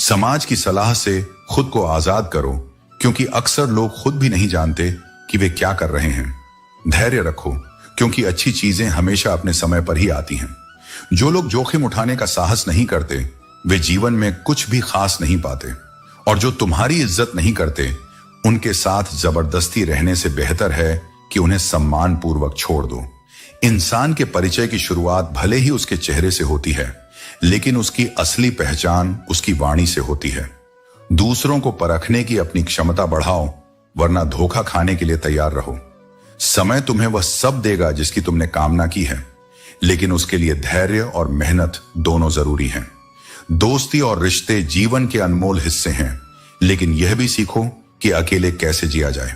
समाज की सलाह से खुद को आजाद करो, क्योंकि अक्सर लोग खुद भी नहीं जानते कि वे क्या कर रहे हैं। धैर्य रखो, क्योंकि अच्छी चीजें हमेशा अपने समय पर ही आती हैं। जो लोग जोखिम उठाने का साहस नहीं करते, वे जीवन में कुछ भी खास नहीं पाते। और जो तुम्हारी इज्जत नहीं करते, उनके साथ जबरदस्ती रहने से बेहतर है कि उन्हें सम्मान पूर्वक छोड़ दो। इंसान के परिचय की शुरुआत भले ही उसके चेहरे से होती है, लेकिन उसकी असली पहचान उसकी वाणी से होती है। दूसरों को परखने की अपनी क्षमता बढ़ाओ, वरना धोखा खाने के लिए तैयार रहो। समय तुम्हें वह सब देगा जिसकी तुमने कामना की है, लेकिन उसके लिए धैर्य और मेहनत दोनों जरूरी हैं। दोस्ती और रिश्ते जीवन के अनमोल हिस्से हैं, लेकिन यह भी सीखो कि अकेले कैसे जिया जाए,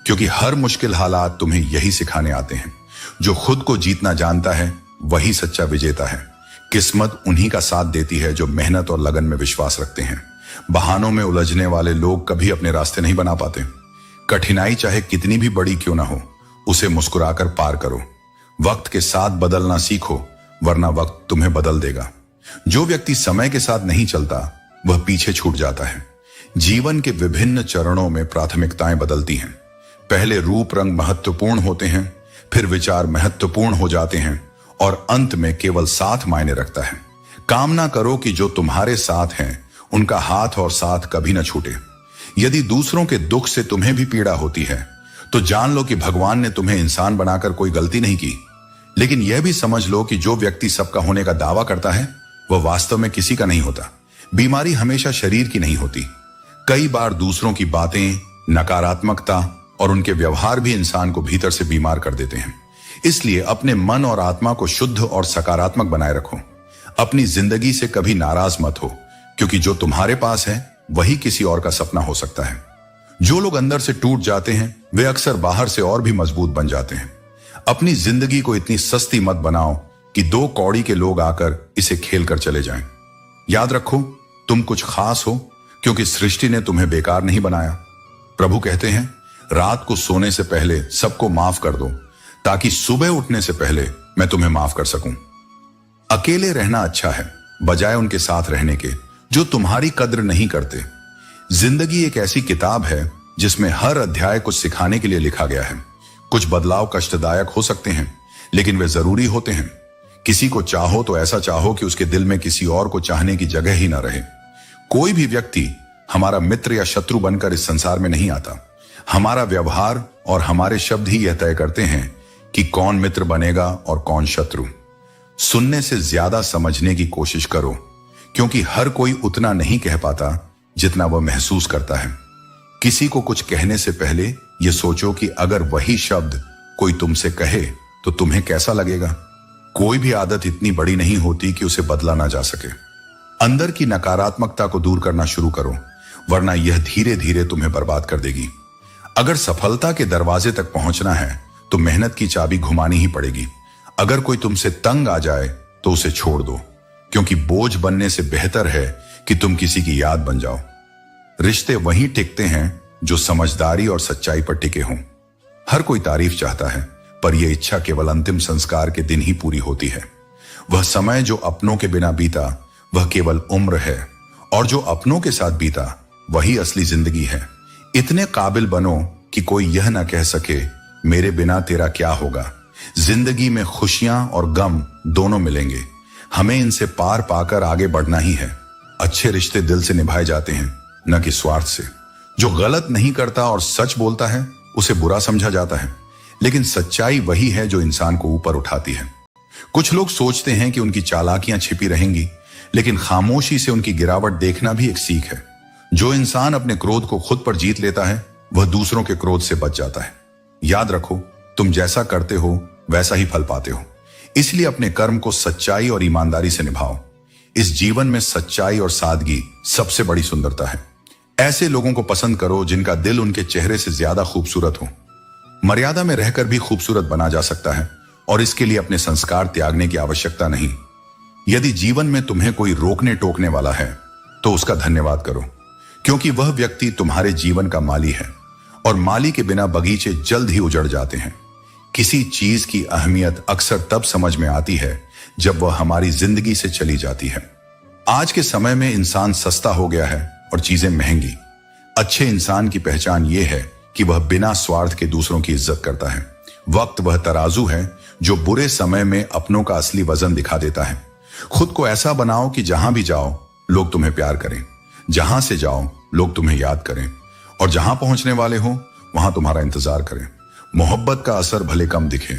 क्योंकि हर मुश्किल हालात तुम्हें यही सिखाने आते हैं। जो खुद को जीतना जानता है, वही सच्चा विजेता है। किस्मत उन्हीं का साथ देती है जो मेहनत और लगन में विश्वास रखते हैं। बहानों में उलझने वाले लोग कभी अपने रास्ते नहीं बना पाते। कठिनाई चाहे कितनी भी बड़ी क्यों ना हो, उसे मुस्कुराकर पार करो। वक्त के साथ बदलना सीखो, वरना वक्त तुम्हें बदल देगा। जो व्यक्ति समय के साथ नहीं चलता, वह पीछे छूट जाता है। जीवन के विभिन्न चरणों में प्राथमिकताएं बदलती हैं। पहले रूप रंग महत्वपूर्ण होते हैं, फिर विचार महत्वपूर्ण हो जाते हैं, और अंत में केवल साथ मायने रखता है। कामना करो कि जो तुम्हारे साथ हैं, उनका हाथ और साथ कभी न छूटे। यदि दूसरों के दुख से तुम्हें भी पीड़ा होती है, तो जान लो कि भगवान ने तुम्हें इंसान बनाकर कोई गलती नहीं की। लेकिन यह भी समझ लो कि जो व्यक्ति सबका होने का दावा करता है, वह वास्तव में किसी का नहीं होता। बीमारी हमेशा शरीर की नहीं होती। कई बार दूसरों की बातें, नकारात्मकता और उनके व्यवहार भी इंसान को भीतर से बीमार कर देते हैं। इसलिए अपने मन और आत्मा को शुद्ध और सकारात्मक बनाए रखो। अपनी जिंदगी से कभी नाराज मत हो, क्योंकि जो तुम्हारे पास है वही किसी और का सपना हो सकता है। जो लोग अंदर से टूट जाते हैं, वे अक्सर बाहर से और भी मजबूत बन जाते हैं। अपनी जिंदगी को इतनी सस्ती मत बनाओ कि 2 कौड़ी के लोग आकर इसे खेल कर चले जाएं। याद रखो, तुम कुछ खास हो, क्योंकि सृष्टि ने तुम्हें बेकार नहीं बनाया। प्रभु कहते हैं, रात को सोने से पहले सबको माफ कर दो, ताकि सुबह उठने से पहले मैं तुम्हें माफ कर सकूं। अकेले रहना अच्छा है, बजाय उनके साथ रहने के जो तुम्हारी कद्र नहीं करते। जिंदगी एक ऐसी किताब है जिसमें हर अध्याय कुछ सिखाने के लिए लिखा गया है। कुछ बदलाव कष्टदायक हो सकते हैं, लेकिन वे जरूरी होते हैं। किसी को चाहो तो ऐसा चाहो कि उसके दिल में किसी और को चाहने की जगह ही ना रहे। कोई भी व्यक्ति हमारा मित्र या शत्रु बनकर इस संसार में नहीं आता। हमारा व्यवहार और हमारे शब्द ही यह तय करते हैं कि कौन मित्र बनेगा और कौन शत्रु। सुनने से ज्यादा समझने की कोशिश करो, क्योंकि हर कोई उतना नहीं कह पाता जितना वह महसूस करता है। किसी को कुछ कहने से पहले यह सोचो कि अगर वही शब्द कोई तुमसे कहे तो तुम्हें कैसा लगेगा। कोई भी आदत इतनी बड़ी नहीं होती कि उसे बदला ना जा सके। अंदर की नकारात्मकता को दूर करना शुरू करो, वरना यह धीरे धीरे तुम्हें बर्बाद कर देगी। अगर सफलता के दरवाजे तक पहुंचना है तो मेहनत की चाबी घुमानी ही पड़ेगी। अगर कोई तुमसे तंग आ जाए तो उसे छोड़ दो, क्योंकि बोझ बनने से बेहतर है कि तुम किसी की याद बन जाओ। रिश्ते वहीं टिकते हैं जो समझदारी और सच्चाई पर टिके हों। हर कोई तारीफ चाहता है, पर यह इच्छा केवल अंतिम संस्कार के दिन ही पूरी होती है। वह समय जो अपनों के बिना बीता, वह केवल उम्र है, और जो अपनों के साथ बीता, वही असली जिंदगी है। इतने काबिल बनो कि कोई यह ना कह सके, मेरे बिना तेरा क्या होगा। जिंदगी में खुशियां और गम दोनों मिलेंगे। हमें इनसे पार पाकर आगे बढ़ना ही है। अच्छे रिश्ते दिल से निभाए जाते हैं, न कि स्वार्थ से। जो गलत नहीं करता और सच बोलता है, उसे बुरा समझा जाता है, लेकिन सच्चाई वही है जो इंसान को ऊपर उठाती है। कुछ लोग सोचते हैं कि उनकी चालाकियां छिपी रहेंगी, लेकिन खामोशी से उनकी गिरावट देखना भी एक सीख है। जो इंसान अपने क्रोध को खुद पर जीत लेता है, वह दूसरों के क्रोध से बच जाता है। याद रखो, तुम जैसा करते हो वैसा ही फल पाते हो। इसलिए अपने कर्म को सच्चाई और ईमानदारी से निभाओ। इस जीवन में सच्चाई और सादगी सबसे बड़ी सुंदरता है। ऐसे लोगों को पसंद करो जिनका दिल उनके चेहरे से ज्यादा खूबसूरत हो। मर्यादा में रहकर भी खूबसूरत बना जा सकता है, और इसके लिए अपने संस्कार त्यागने की आवश्यकता नहीं। यदि जीवन में तुम्हें कोई रोकने टोकने वाला है, तो उसका धन्यवाद करो, क्योंकि वह व्यक्ति तुम्हारे जीवन का माली है, और माली के बिना बगीचे जल्द ही उजड़ जाते हैं। किसी चीज की अहमियत अक्सर तब समझ में आती है जब वह हमारी जिंदगी से चली जाती है। आज के समय में इंसान सस्ता हो गया है और चीजें महंगी। अच्छे इंसान की पहचान यह है कि वह बिना स्वार्थ के दूसरों की इज्जत करता है। वक्त वह तराजू है जो बुरे समय में अपनों का असली वजन दिखा देता है। खुद को ऐसा बनाओ कि जहां भी जाओ लोग तुम्हें प्यार करें, जहां से जाओ लोग तुम्हें याद करें, और जहां पहुंचने वाले हो वहां तुम्हारा इंतजार करें। मोहब्बत का असर भले कम दिखे,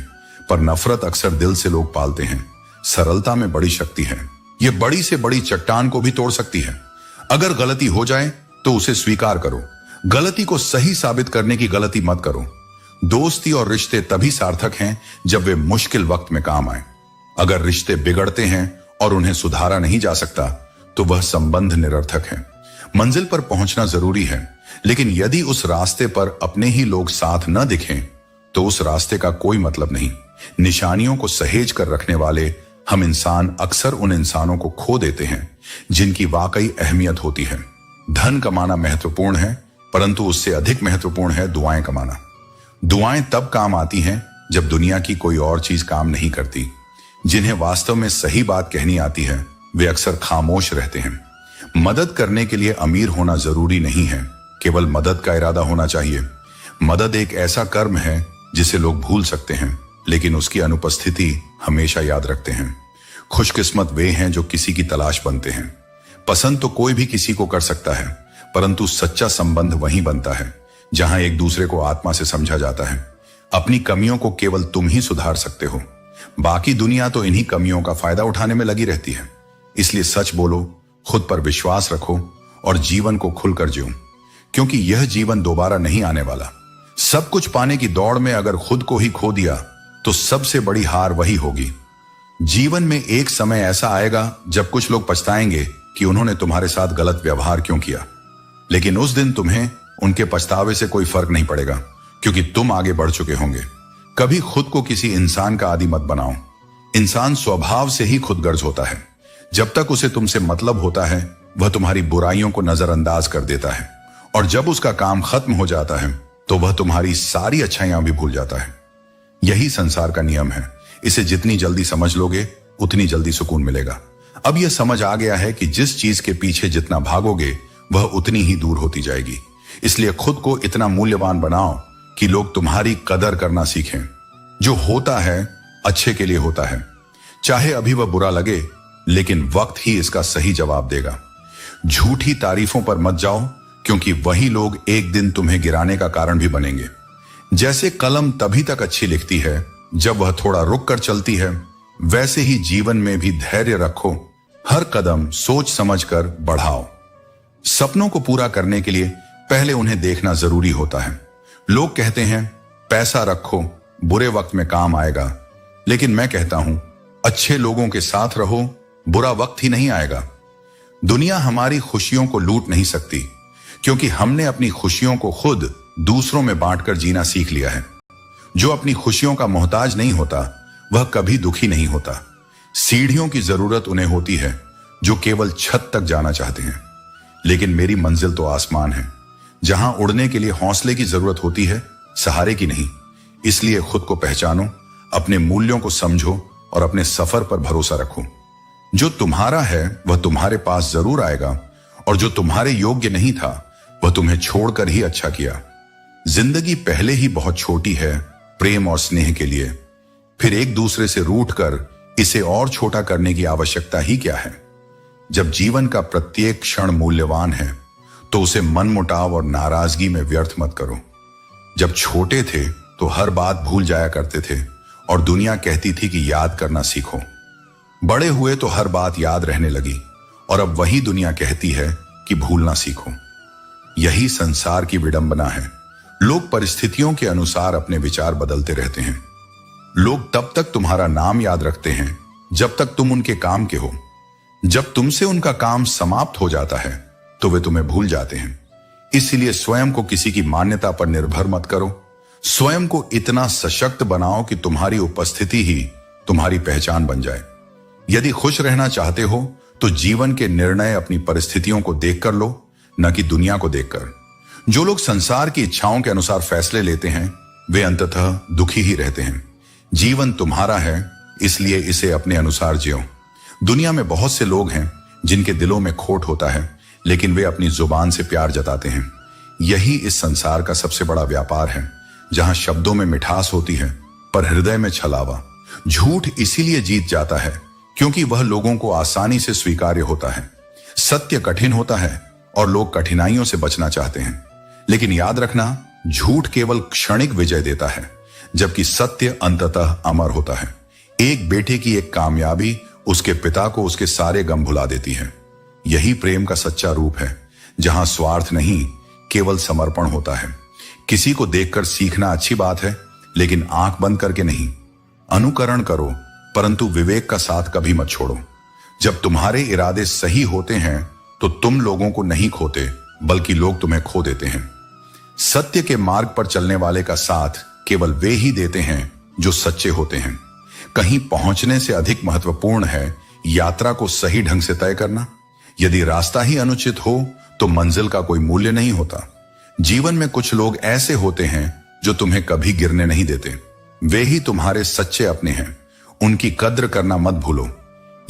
पर नफरत अक्सर दिल से लोग पालते हैं। सरलता में बड़ी शक्ति है, यह बड़ी से बड़ी चट्टान को भी तोड़ सकती है। अगर गलती हो जाए तो उसे स्वीकार करो, गलती को सही साबित करने की गलती मत करो। दोस्ती और रिश्ते तभी सार्थक हैं जब वे मुश्किल वक्त में काम आए। अगर रिश्ते बिगड़ते हैं और उन्हें सुधारा नहीं जा सकता तो वह संबंध निरर्थक है। मंजिल पर पहुंचना जरूरी है, लेकिन यदि उस रास्ते पर अपने ही लोग साथ न दिखें तो उस रास्ते का कोई मतलब नहीं। निशानियों को सहेज कर रखने वाले हम इंसान अक्सर उन इंसानों को खो देते हैं जिनकी वाकई अहमियत होती है। धन कमाना महत्वपूर्ण है, परंतु उससे अधिक महत्वपूर्ण है दुआएं कमाना। दुआएं तब काम आती हैं जब दुनिया की कोई और चीज काम नहीं करती। जिन्हें वास्तव में सही बात कहनी आती है वे अक्सर खामोश रहते हैं। मदद करने के लिए अमीर होना जरूरी नहीं है, केवल मदद का इरादा होना चाहिए। मदद एक ऐसा कर्म है जिसे लोग भूल सकते हैं, लेकिन उसकी अनुपस्थिति हमेशा याद रखते हैं। खुशकिस्मत वे हैं जो किसी की तलाश बनते हैं। पसंद तो कोई भी किसी को कर सकता है, परंतु सच्चा संबंध वहीं बनता है जहां एक दूसरे को आत्मा से समझा जाता है। अपनी कमियों को केवल तुम ही सुधार सकते हो, बाकी दुनिया तो इन्हीं कमियों का फायदा उठाने में लगी रहती है। इसलिए सच बोलो, खुद पर विश्वास रखो और जीवन को खुलकर जियो, क्योंकि यह जीवन दोबारा नहीं आने वाला। सब कुछ पाने की दौड़ में अगर खुद को ही खो दिया तो सबसे बड़ी हार वही होगी। जीवन में एक समय ऐसा आएगा जब कुछ लोग पछताएंगे कि उन्होंने तुम्हारे साथ गलत व्यवहार क्यों किया, लेकिन उस दिन तुम्हें उनके पछतावे से कोई फर्क नहीं पड़ेगा, क्योंकि तुम आगे बढ़ चुके होंगे। कभी खुद को किसी इंसान का आदी मत बनाओ। इंसान स्वभाव से ही खुदगर्ज होता है। जब तक उसे तुमसे मतलब होता है वह तुम्हारी बुराइयों को नजरअंदाज कर देता है, और जब उसका काम खत्म हो जाता है तो वह तुम्हारी सारी अच्छाइयां भी भूल जाता है। यही संसार का नियम है। इसे जितनी जल्दी समझ लोगे उतनी जल्दी सुकून मिलेगा। अब यह समझ आ गया है कि जिस चीज के पीछे जितना भागोगे वह उतनी ही दूर होती जाएगी। इसलिए खुद को इतना मूल्यवान बनाओ कि लोग तुम्हारी कदर करना सीखें। जो होता है अच्छे के लिए होता है, चाहे अभी वह बुरा लगे, लेकिन वक्त ही इसका सही जवाब देगा। झूठी तारीफों पर मत जाओ, क्योंकि वही लोग एक दिन तुम्हें गिराने का कारण भी बनेंगे। जैसे कलम तभी तक अच्छी लिखती है जब वह थोड़ा रुक कर चलती है, वैसे ही जीवन में भी धैर्य रखो। हर कदम सोच समझकर बढ़ाओ। सपनों को पूरा करने के लिए पहले उन्हें देखना जरूरी होता है। लोग कहते हैं पैसा रखो, बुरे वक्त में काम आएगा, लेकिन मैं कहता हूं अच्छे लोगों के साथ रहो, बुरा वक्त ही नहीं आएगा। दुनिया हमारी खुशियों को लूट नहीं सकती, क्योंकि हमने अपनी खुशियों को खुद दूसरों में बांटकर जीना सीख लिया है। जो अपनी खुशियों का मोहताज नहीं होता वह कभी दुखी नहीं होता। सीढ़ियों की जरूरत उन्हें होती है जो केवल छत तक जाना चाहते हैं, लेकिन मेरी मंजिल तो आसमान है, जहां उड़ने के लिए हौसले की जरूरत होती है, सहारे की नहीं। इसलिए खुद को पहचानो, अपने मूल्यों को समझो और अपने सफर पर भरोसा रखो। जो तुम्हारा है वह तुम्हारे पास जरूर आएगा, और जो तुम्हारे योग्य नहीं था वह तुम्हें छोड़कर ही अच्छा किया। जिंदगी पहले ही बहुत छोटी है प्रेम और स्नेह के लिए, फिर एक दूसरे से रूठकर इसे और छोटा करने की आवश्यकता ही क्या है। जब जीवन का प्रत्येक क्षण मूल्यवान है तो उसे मनमुटाव और नाराजगी में व्यर्थ मत करो। जब छोटे थे तो हर बात भूल जाया करते थे और दुनिया कहती थी कि याद करना सीखो। बड़े हुए तो हर बात याद रहने लगी और अब वही दुनिया कहती है कि भूलना सीखो। यही संसार की विडंबना है। लोग परिस्थितियों के अनुसार अपने विचार बदलते रहते हैं। लोग तब तक तुम्हारा नाम याद रखते हैं जब तक तुम उनके काम के हो। जब तुमसे उनका काम समाप्त हो जाता है तो वे तुम्हें भूल जाते हैं। इसलिए स्वयं को किसी की मान्यता पर निर्भर मत करो। स्वयं को इतना सशक्त बनाओ कि तुम्हारी उपस्थिति ही तुम्हारी पहचान बन जाए। यदि खुश रहना चाहते हो तो जीवन के निर्णय अपनी परिस्थितियों को देखकर लो, न कि दुनिया को देखकर। जो लोग संसार की इच्छाओं के अनुसार फैसले लेते हैं वे अंततः दुखी ही रहते हैं। जीवन तुम्हारा है, इसलिए इसे अपने अनुसार जियो। दुनिया में बहुत से लोग हैं जिनके दिलों में खोट होता है लेकिन वे अपनी जुबान से प्यार जताते हैं। यही इस संसार का सबसे बड़ा व्यापार है, जहां शब्दों में मिठास होती है पर हृदय में छलावा। झूठ इसीलिए जीत जाता है क्योंकि वह लोगों को आसानी से स्वीकार्य होता है। सत्य कठिन होता है और लोग कठिनाइयों से बचना चाहते हैं। लेकिन याद रखना, झूठ केवल क्षणिक विजय देता है, जबकि सत्य अंततः अमर होता है। एक बेटे की एक कामयाबी उसके पिता को उसके सारे गम भुला देती है। यही प्रेम का सच्चा रूप है, जहां स्वार्थ नहीं केवल समर्पण होता है। किसी को देखकर सीखना अच्छी बात है, लेकिन आंख बंद करके नहीं। अनुकरण करो, परंतु विवेक का साथ कभी मत छोड़ो। जब तुम्हारे इरादे सही होते हैं तो तुम लोगों को नहीं खोते, बल्कि लोग तुम्हें खो देते हैं। सत्य के मार्ग पर चलने वाले का साथ केवल वे ही देते हैं जो सच्चे होते हैं। कहीं पहुंचने से अधिक महत्वपूर्ण है यात्रा को सही ढंग से तय करना। यदि रास्ता ही अनुचित हो तो मंजिल का कोई मूल्य नहीं होता। जीवन में कुछ लोग ऐसे होते हैं जो तुम्हें कभी गिरने नहीं देते। वे ही तुम्हारे सच्चे अपने हैं। उनकी कद्र करना मत भूलो।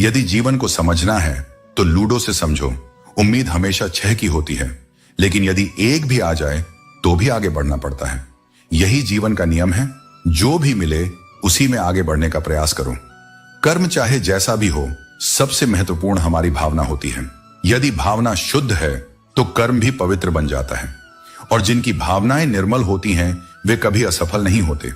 यदि जीवन को समझना है तो लूडो से समझो। उम्मीद हमेशा 6 की होती है, लेकिन यदि एक भी आ जाए तो भी आगे बढ़ना पड़ता है। यही जीवन का नियम है। जो भी मिले उसी में आगे बढ़ने का प्रयास करो। कर्म चाहे जैसा भी हो, सबसे महत्वपूर्ण हमारी भावना होती है। यदि भावना शुद्ध है तो कर्म भी पवित्र बन जाता है, और जिनकी भावनाएं निर्मल होती हैं वे कभी असफल नहीं होते।